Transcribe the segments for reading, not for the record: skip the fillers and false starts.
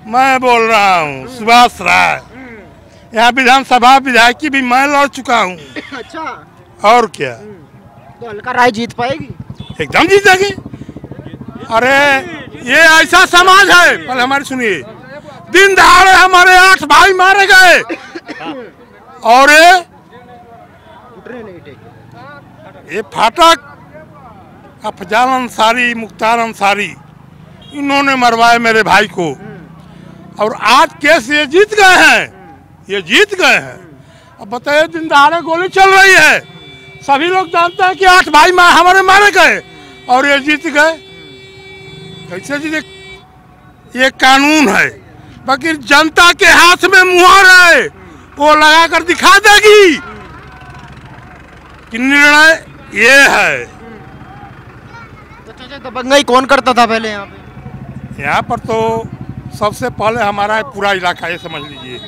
मैं बोल रहा हूँ सुभाष राय। यहाँ विधानसभा विधायक की भी मैं लड़ चुका हूँ। अच्छा, और क्या, तो अलका राय जीत पाएगी? एकदम जीतेगी। अरे ये ऐसा समाज है, पहले हमारी सुनिए। दिन दहाड़े हमारे 8 भाई मारे गए और ये फाटक, अफजाल अंसारी, मुख्तार अंसारी, इन्होंने मरवाए मेरे भाई को। और आज केस ये जीत गए हैं, ये जीत गए हैं। अब बताइए, दिन दहाड़े गोली चल रही है, सभी लोग जानते हैं कि 8 भाई हमारे मारे गए और ये जीत गए। कैसे जीते? ये कानून है, बाकी जनता के हाथ में मुहर है, वो लगा कर दिखा देगी कि निर्णय ये है। तो चाचा दबंगई कौन करता था पहले यहाँ पे? यहाँ पर तो सबसे पहले हमारा पूरा इलाका, ये समझ लीजिए,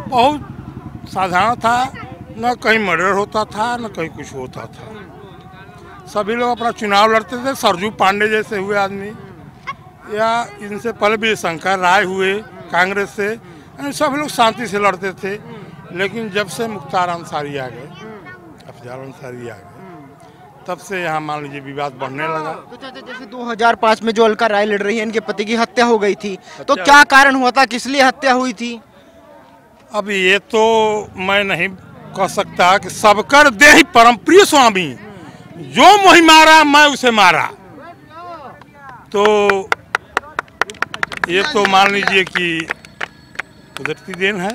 बहुत साधारण था। न कहीं मर्डर होता था, न कहीं कुछ होता था। सभी लोग अपना चुनाव लड़ते थे। सरजू पांडे जैसे हुए आदमी, या इनसे पहले भी शंकर राय हुए कांग्रेस से, सब लोग शांति से लड़ते थे। लेकिन जब से मुख्तार अंसारी आ गए, अफजाल अंसारी आ गए, तब से यहाँ मान लीजिए विवाद बढ़ने लगा। तो चाचा जैसे 2005 में जो अलका राय लड़ रही है, इनके पति की हत्या हो गई थी, तो क्या कारण हुआ था, किस लिए हत्या हुई थी? अब ये तो मैं नहीं कह सकता कि सबकर देहि परम प्रिय स्वामी, जो मोहि मारा मैं उसे मारा। तो ये तो मान लीजिए कि कुदरती देन है।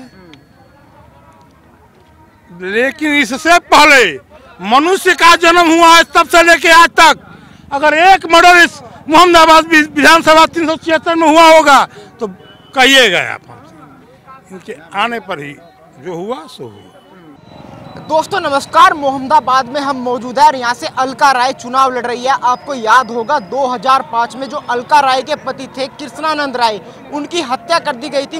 लेकिन इससे पहले मनुष्य का जन्म हुआ है, तब से लेके आज तक अगर एक मर्डर इस मोहम्मदाबाद विधानसभा 376 में हुआ होगा तो कहिएगा आप हमसे। इनके आने पर ही जो हुआ सो हुआ। दोस्तों नमस्कार, मोहम्मदाबाद में हम मौजूद हैं। यहाँ से अलका राय चुनाव लड़ रही है। आपको याद होगा 2005 में जो अलका राय के पति थे कृष्णानंद राय, उनकी हत्या कर दी गई थी।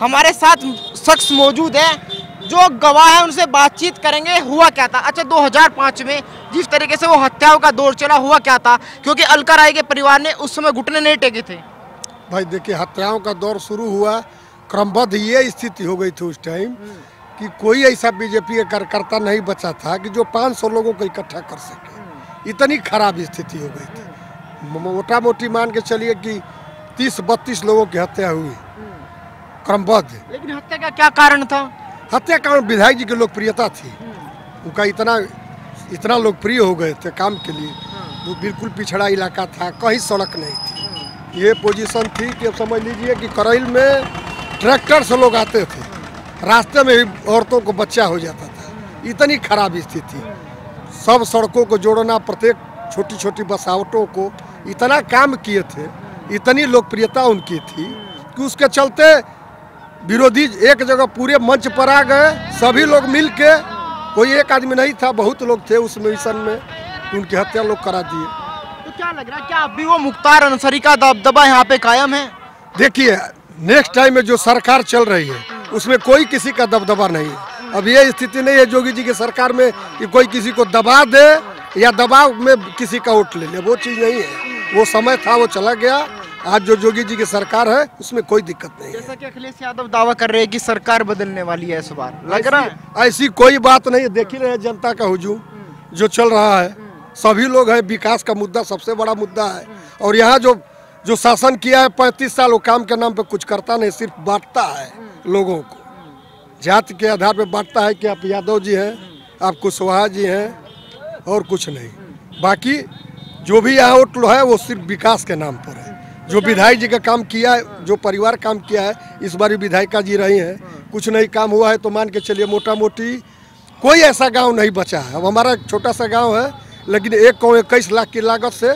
हमारे साथ शख्स मौजूद है जो गवाह है, उनसे बातचीत करेंगे। हुआ क्या था? अच्छा, 2005 में जिस तरीके से वो हत्याओं का दौर चला, हुआ क्या था? क्योंकि अलका राय के परिवार ने उस समय घुटने नहीं टेके थे। भाई देखिए, हत्याओं का दौर शुरू हुआ, क्रमबद्ध ये स्थिति हो गई थी उस टाइम कि कोई ऐसा बीजेपी का कार्यकर्ता नहीं बचा था कि जो 500 लोगों को इकट्ठा कर सके। इतनी खराब स्थिति हो गई थी। मोटा मोटी मान के चलिए कि 30-32 लोगों की हत्या हुई क्रमबद्ध। लेकिन हत्या का क्या कारण था? हत्या कारण विधायक जी की लोकप्रियता थी। उनका इतना लोकप्रिय हो गए थे काम के लिए। वो बिल्कुल पिछड़ा इलाका था, कहीं सड़क नहीं थी। ये पोजीशन थी कि समझ लीजिए कि करैल में ट्रैक्टर से लोग आते थे, रास्ते में ही औरतों को बच्चा हो जाता था। इतनी खराब स्थिति। सब सड़कों को जोड़ना, प्रत्येक छोटी छोटी बसावटों को इतना काम किए थे, इतनी लोकप्रियता उनकी थी कि उसके चलते विरोधी एक जगह पूरे मंच पर आ गए। सभी लोग मिल के, कोई एक आदमी नहीं था, बहुत लोग थे उस मिशन में, उनकी हत्या लोग करा दिए। तो क्या लग रहा है, क्या अभी वो मुख्तार अंसारी का दबदबा यहाँ पे कायम है? देखिए, नेक्स्ट टाइम में जो सरकार चल रही है उसमें कोई किसी का दबदबा नहीं है। अब ये स्थिति नहीं है जोगी जी की सरकार में कि कोई किसी को दबा दे या दबाव में किसी का वोट ले ले, वो चीज़ नहीं है। वो समय था, वो चला गया। आज जो जोगी जी की सरकार है उसमें कोई दिक्कत नहीं है। जैसा कि अखिलेश यादव दावा कर रहे हैं कि सरकार बदलने वाली है इस बार, लग रहा है? ऐसी कोई बात नहीं है। देख ही रहे हैं जनता का हुजूम जो चल रहा है। सभी लोग हैं, विकास का मुद्दा सबसे बड़ा मुद्दा है। और यहाँ जो शासन किया है 35 साल, वो काम के नाम पे कुछ करता नहीं, सिर्फ बांटता है लोगों को। जाति के आधार पे बांटता है कि आप यादव जी हैं, आप कुशवाहा जी हैं, और कुछ नहीं। बाकी जो भी यहाँ वोट है वो सिर्फ विकास के नाम पर है। जो विधायक जी का काम किया है, जो परिवार काम किया है, इस बार विधायिका जी रही हैं, कुछ नहीं काम हुआ है तो मान के चलिए मोटा मोटी कोई ऐसा गांव नहीं बचा है। अब हमारा एक छोटा सा गांव है, लेकिन एक गाँव 21 लाख की लागत से,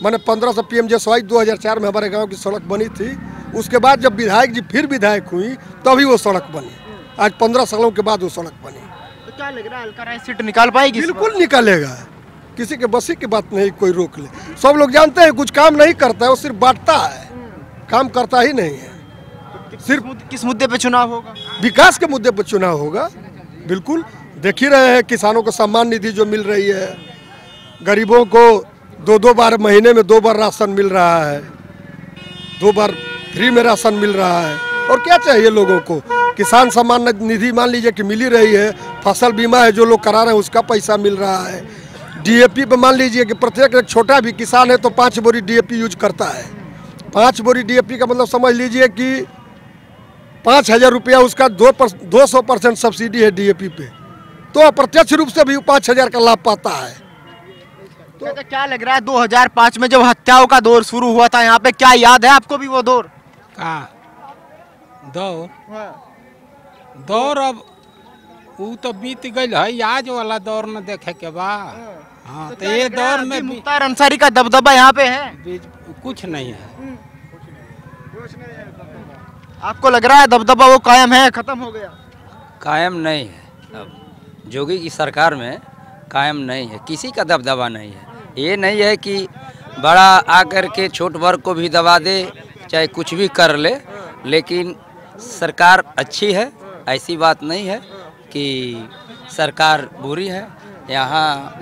मैंने 1500 PMJSY 2004 में हमारे गांव की सड़क बनी थी। उसके बाद जब विधायक जी फिर विधायक हुई तभी वो सड़क बनी। आज 15 सालों के बाद वो सड़क बनी। तो क्या लग रहा है, अलका राय सीट निकाल पाएगी? बिल्कुल निकालेगा, किसी के बसी की बात नहीं कोई रोक ले। सब लोग जानते हैं कुछ काम नहीं करता है, वो सिर्फ बांटता है, काम करता ही नहीं है। सिर्फ किस मुद्दे पे चुनाव होगा? विकास के मुद्दे पर चुनाव होगा। बिल्कुल देख ही रहे हैं, किसानों को सम्मान निधि जो मिल रही है, गरीबों को 2-2 बार महीने में 2 बार राशन मिल रहा है, 2 बार फ्री में राशन मिल रहा है। और क्या चाहिए लोगों को? किसान सम्मान निधि मान लीजिए कि मिल ही रही है, फसल बीमा है जो लोग करा रहे हैं उसका पैसा मिल रहा है। DAP पे मान लीजिए कि प्रत्येक एक छोटा भी किसान है तो 5 बोरी DAP यूज करता है। 5 बोरी DAP का मतलब समझ लीजिए कि 5,000 रुपया उसका 200% सब्सिडी है DAP पे, तो अप्रत्यक्ष रूप से भी 5,000 का लाभ पाता है। तो क्या लग रहा है 2005 में जब हत्याओं का दौर शुरू हुआ था यहाँ पे, क्या याद है आपको भी वो दौर? दौर अब वो तो बीत गई है, आज वाला दौर न देखे के बा। हाँ तो ये दौर में मुख्तार अंसारी का दबदबा यहाँ पे है? कुछ नहीं है। आपको लग रहा है दबदबा वो कायम है, खत्म हो गया? कायम नहीं है, अब जोगी की सरकार में कायम नहीं है, किसी का दबदबा नहीं है। ये नहीं है कि बड़ा आकर के छोट वर्ग को भी दबा दे, चाहे कुछ भी कर ले, लेकिन सरकार अच्छी है, ऐसी बात नहीं है कि सरकार बुरी है। यहाँ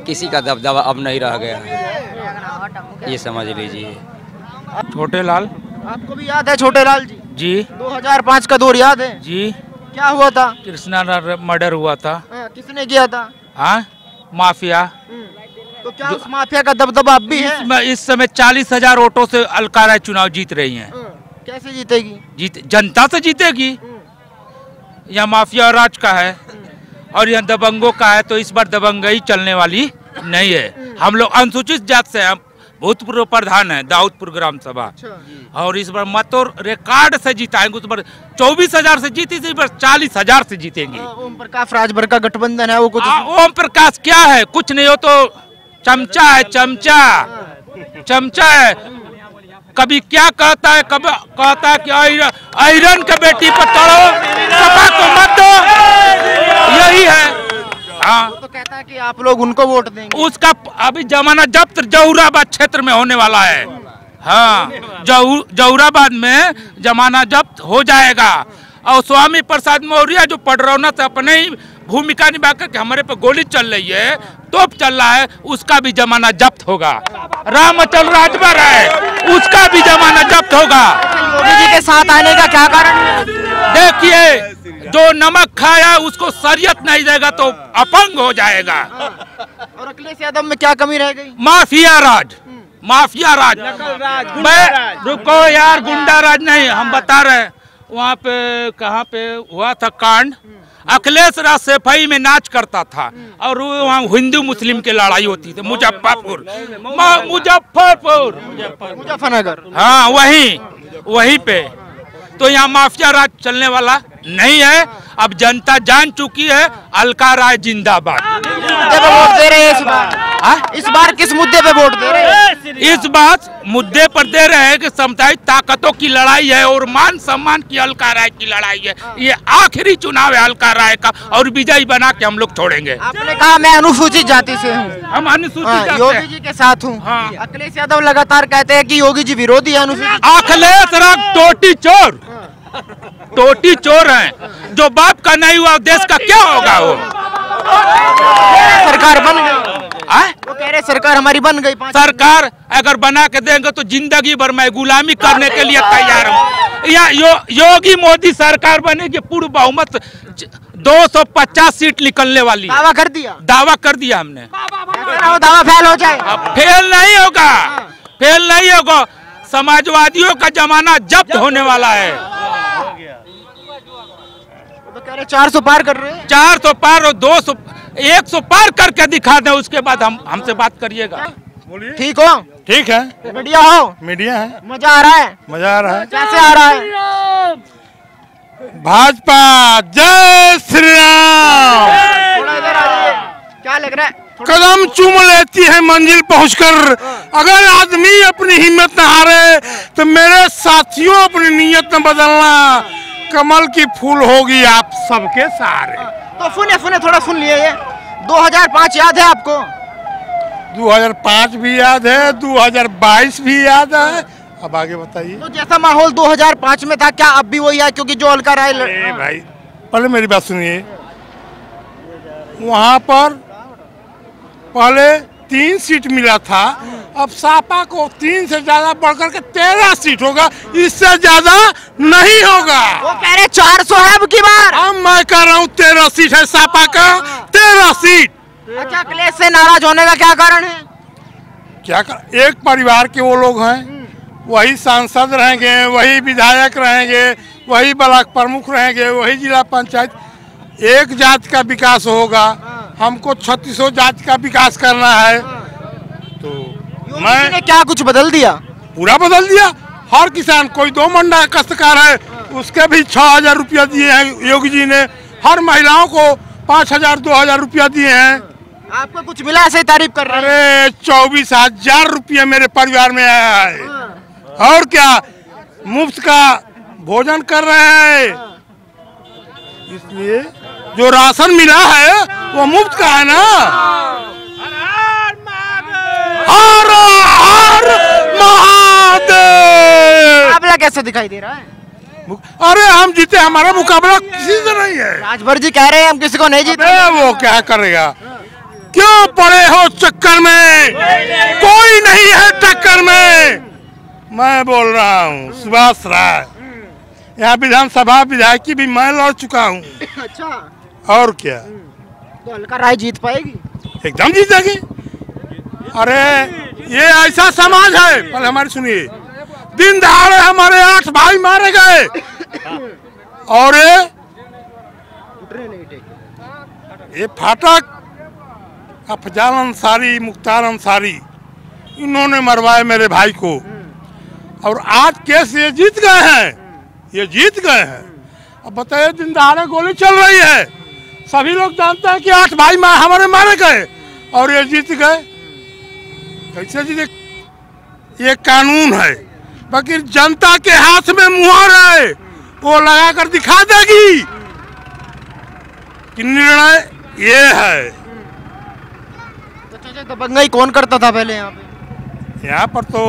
किसी का दबदबा अब नहीं रह गया है, ये समझ लीजिए। छोटे लाल, आपको भी याद है छोटे लाल जी? जी। 2005 का दौर याद है जी। क्या हुआ था? कृष्णा मर्डर हुआ था। किसने किया था? हाँ, माफिया। तो क्या उस माफिया का दबदबा अब भी है? इस समय 40,000 वोटों से अलका राय चुनाव जीत रही हैं। कैसे जीतेगी? जनता से जीतेगी। यहाँ माफिया राज का है और यहाँ दबंगों का है, तो इस बार दबंगई चलने वाली नहीं है। हम लोग अनुसूचित जात से हैं, भूतपूर्व प्रधान है दाऊदपुर ग्राम सभा, और इस बार मतों रिकॉर्ड से जीताएंगे। उस बार 24,000 से जीती थी, इस बार 40,000 से जीतेंगे। ओम प्रकाश राजभर का गठबंधन है वो कुछ? ओम प्रकाश क्या है? कुछ नहीं हो तो चमचा है, चमचा है। कभी क्या कहता है, कभी कहता है कि आयरन के बेटी पर तड़ो, सपा को मत दो, यही है। हाँ, तो कहता है कि आप लोग उनको वोट देंगे। उसका अभी जमाना जब्त जहुराबाद क्षेत्र में होने वाला है। हाँ, जहुराबाद में जमाना जब्त हो जाएगा, और स्वामी प्रसाद मौर्य जो पडरौना से अपने ही भूमिका निभा कर हमारे पे गोली चल रही है, तोप चल रहा है, उसका भी जमाना जब्त होगा। रामचल राजभर है, उसका भी जमाना जब्त होगा। योगी जी के साथ आने का क्या कारण? देखिए, जो नमक खाया उसको शरीयत नहीं देगा तो अपंग हो जाएगा। और अखिलेश यादव में क्या कमी रह गई? माफिया राज, माफिया राज। रुको यार, गुंडा राज नहीं, हम बता रहे हैं। वहाँ पे कहाँ पे हुआ था कांड, अखिलेश राज सेफई में नाच करता था, और वहाँ हिंदू मुस्लिम की लड़ाई होती थी। मुजफ्फरनगर, हाँ वहीं पे। तो यहाँ माफिया राज चलने वाला नहीं है। अब जनता जान चुकी है, अलका राय जिंदाबाद। वोट दे रहे हैं इस बार? इस बार किस मुद्दे पे वोट दे रहे हैं? इस बात मुद्दे पर दे रहे हैं कि सामुदायिक ताकतों की लड़ाई है और मान सम्मान की अलका राय की लड़ाई है। ये आखिरी चुनाव है अलका राय का, और विजयी बना के हम लोग छोड़ेंगे। आपने कहा मैं अनुसूचित जाति से हूँ, हम अनुसूचित योगी जी के साथ हूँ। हाँ। अखिलेश यादव लगातार कहते हैं कि योगी जी विरोधी है अनुसूचित। अखिलेश राज टोटी चोर हैं। जो बाप का नहीं हुआ देश का क्या होगा? वो सरकार बन गई, वो कह रहे सरकार हमारी बन गई। सरकार अगर बना के देंगे तो जिंदगी भर मैं गुलामी करने के लिए तैयार हूँ। या योगी मोदी सरकार बनेगी, पूर्ण बहुमत 250 सीट निकलने वाली। दावा कर दिया? दावा कर दिया हमने। दावा फेल हो जाए? फेल नहीं होगा, फेल नहीं होगा। समाजवादियों का जमाना जब्त होने वाला है। तो कह रहे 400 पार कर रहे हैं। 400 पार और 200 100 पार करके दिखा दें, उसके बाद हमसे बात करिएगा। ठीक हो? ठीक है, मीडिया हो? मीडिया है। मजा आ रहा है? मजा आ रहा है। कैसे आ रहा है? भाजपा जय श्री राम। थोड़ा इधर आ जाइए। क्या लग रहा है? कदम चूम लेती है मंजिल पहुंचकर। अगर आदमी अपनी हिम्मत न हारे तो मेरे साथियों अपनी नीयत न बदलना, कमल की फूल होगी आप सबके सहारे। तो सुने थोड़ा सुन लिए। ये 2005 याद है आपको? 2005 भी याद है, 2022 भी याद है। अब आगे बताइए। तो जैसा माहौल 2005 में था, क्या अब भी वही है? क्योंकि जो अलका राय भाई, पहले मेरी बात सुनिए। वहाँ पर पहले 3 सीट मिला था, अब सपा को 3 से ज्यादा बढ़कर के 13 सीट होगा, इससे ज्यादा नहीं होगा। वो कह रहे 400 है अब की बार। अब मैं कह रहा हूँ 13 सीट है सपा का, 13 सीट। अच्छा, अखिलेश से नाराज होने का क्या कारण है? क्या कर, एक परिवार के वो लोग हैं, वही सांसद रहेंगे, वही विधायक रहेंगे, वही ब्लॉक प्रमुख रहेंगे, वही जिला पंचायत। एक जात का विकास होगा, हमको 3600 जात का विकास करना है। तो मैंने क्या कुछ बदल दिया? पूरा बदल दिया। हर किसान, कोई 2 मंडा कष्टकार है, उसके भी 6000 रुपया दिए हैं योगी जी ने। हर महिलाओं को 5000 2000 रुपया दिए हैं। आपको कुछ मिला ऐसे तारीफ कर रहे हैं? अरे 24,000 रुपया मेरे परिवार में आया है। और क्या, मुफ्त का भोजन कर रहे हैं, इसलिए जो राशन मिला है वो मुफ्त का है ना। हर हर महादेव। मुकाबला कैसे दिखाई दे रहा है? अरे हम जीते, हमारा मुकाबला किसी से नहीं है। राजभर जी कह रहे हैं हम किसी को नहीं जीते। अबे वो क्या करेगा, क्यों पड़े हो चक्कर में, कोई नहीं है टक्कर में। मैं बोल रहा हूँ सुभाष राय, यहाँ विधानसभा विधायकी भी मैं लड़ चुका हूँ। अच्छा, और क्या, तो अलका राय जीत पाएगी? एकदम जीतेगी। अरे ये ऐसा समाज है, पहले हमारी सुनिए, दिन दहाड़े हमारे 8 भाई मारे गए और ये फाटक, अफजाल अंसारी, मुख्तार अंसारी, इन्होंने मरवाए मेरे भाई को। और आज केस ये जीत गए हैं, ये जीत गए हैं। अब बताइए, दिन दहाड़े गोली चल रही है, सभी लोग जानते हैं कि 8 भाई हमारे मारे गए और ये जीत गए। कैसे जीते? ये कानून है, बाकी जनता के हाथ में मुहर है, वो लगा कर दिखा देगी कि निर्णय ये है। तो दबंगई कौन करता था पहले यहाँ पे? यहाँ पर तो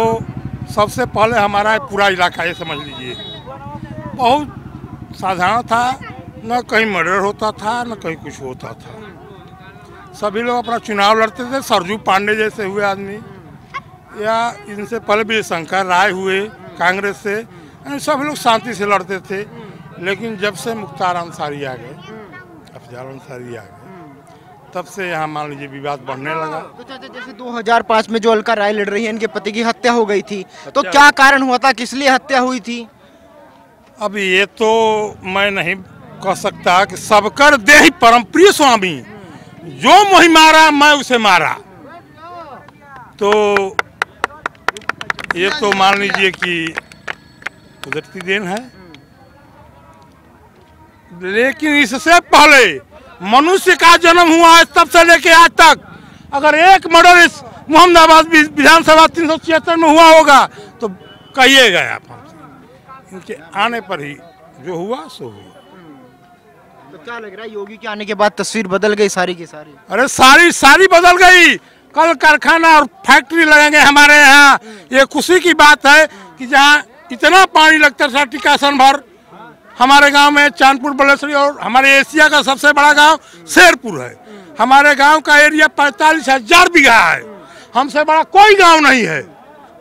सबसे पहले हमारा पूरा इलाका, ये समझ लीजिए, बहुत साधारण था, न कहीं मर्डर होता था न कहीं कुछ होता था। सभी लोग अपना चुनाव लड़ते थे। सरजू पांडे जैसे हुए आदमी, या इनसे पहले भी शंकर राय हुए कांग्रेस से, सब लोग शांति से लड़ते थे। लेकिन जब से मुख्तार अंसारी आ गए, अफजाल अंसारी आ गए, तब से यहाँ मान लीजिए विवाद बढ़ने लगा। तो चाचा, जैसे 2005 में जो अलका राय लड़ रही है, इनके पति की हत्या हो गई थी, तो क्या कारण हुआ था, किस लिए हत्या हुई थी? अब ये तो मैं नहीं कह सकता कि सबकर देहि परम प्रिय स्वामी, जो मोहि मारा मैं उसे मारा। तो ये तो मान लीजिए कि कुदरती देन है। लेकिन इससे पहले मनुष्य का जन्म हुआ है, तब से लेके आज तक अगर एक मर्डर इस मोहम्मदाबाद विधानसभा 376 में हुआ होगा तो कहिएगा आप हमसे। इनके आने पर ही जो हुआ सो हुआ। तो क्या लग रहा है, योगी के आने के बाद तस्वीर बदल गई सारी की सारी? अरे सारी बदल गई। कल कारखाना और फैक्ट्री लगेंगे हमारे यहाँ। ये खुशी की बात है कि जहाँ इतना पानी लगता था टिकासन भर, हमारे गांव में चांदपुर बलेश्वरी, और हमारे एशिया का सबसे बड़ा गांव शेरपुर है। हमारे गांव का एरिया 45,000 बीघा है, हमसे बड़ा कोई गांव नहीं है।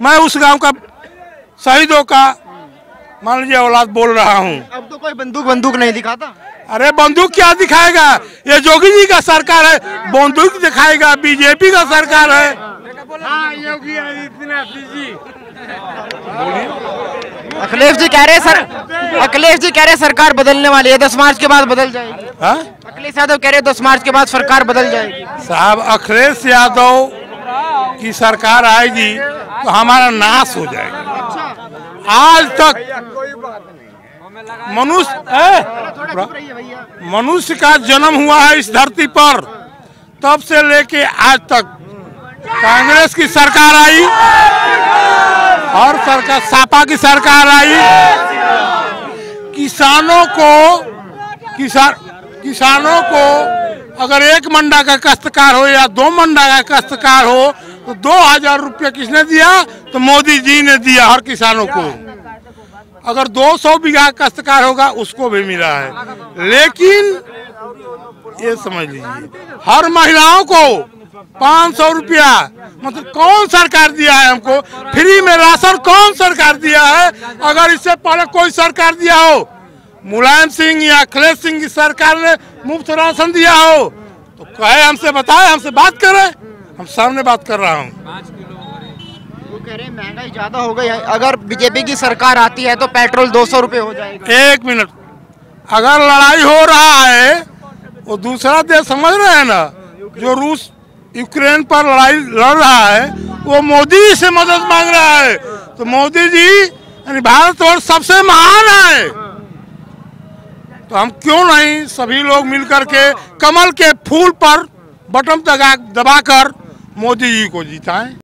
मैं उस गांव का शहीदों का मान लीजिए औलाद बोल रहा हूँ। अब तो कोई बंदूक नहीं दिखाता। अरे बंदूक क्या दिखाएगा, ये योगी जी का सरकार है, बंदूक दिखाएगा, बीजेपी का सरकार है। हाँ, योगी आदित्यनाथ जी। अखिलेश जी कह रहे सरकार बदलने वाली है, 10 मार्च के बाद बदल जाएगी। हाँ? अखिलेश यादव कह रहे 10 मार्च के बाद सरकार बदल जाएगी। साहब, अखिलेश यादव की सरकार आएगी तो हमारा नाश हो जाएगा। आज तक मनुष्य का जन्म हुआ है इस धरती पर, तब से लेके आज तक कांग्रेस की सरकार आई और सरकार सपा की सरकार आई। किसानों को अगर 1 मंडा का काश्तकार हो या 2 मंडा का काश्तकार हो तो 2000 रुपया किसने दिया? तो मोदी जी ने दिया हर किसानों को। अगर 200 बीघा काश्तकार होगा उसको भी मिला है। लेकिन ये समझ लीजिए, हर महिलाओं को 500 रुपया मतलब कौन सरकार दिया है हमको? फ्री में राशन कौन सरकार दिया है? अगर इससे पहले कोई सरकार दिया हो, मुलायम सिंह या अखिलेश सिंह की सरकार ने मुफ्त राशन दिया हो तो कहे, हमसे बताए, हमसे बात करे। हम सामने बात कर रहा हूँ। वो कह रहे हैं महंगाई ज्यादा हो गई है, अगर बीजेपी की सरकार आती है तो पेट्रोल 200 रुपये हो जाएगा। एक मिनट, अगर लड़ाई हो रहा है वो दूसरा देश समझ रहे हैं ना, जो रूस यूक्रेन पर लड़ाई लड़ रहा है वो मोदी से मदद मांग रहा है, तो मोदी जी यानी भारतवर्ष सबसे महान है, तो हम क्यों नहीं सभी लोग मिलकर के कमल के फूल पर बटन दबाकर मोदी जी को जिताएं।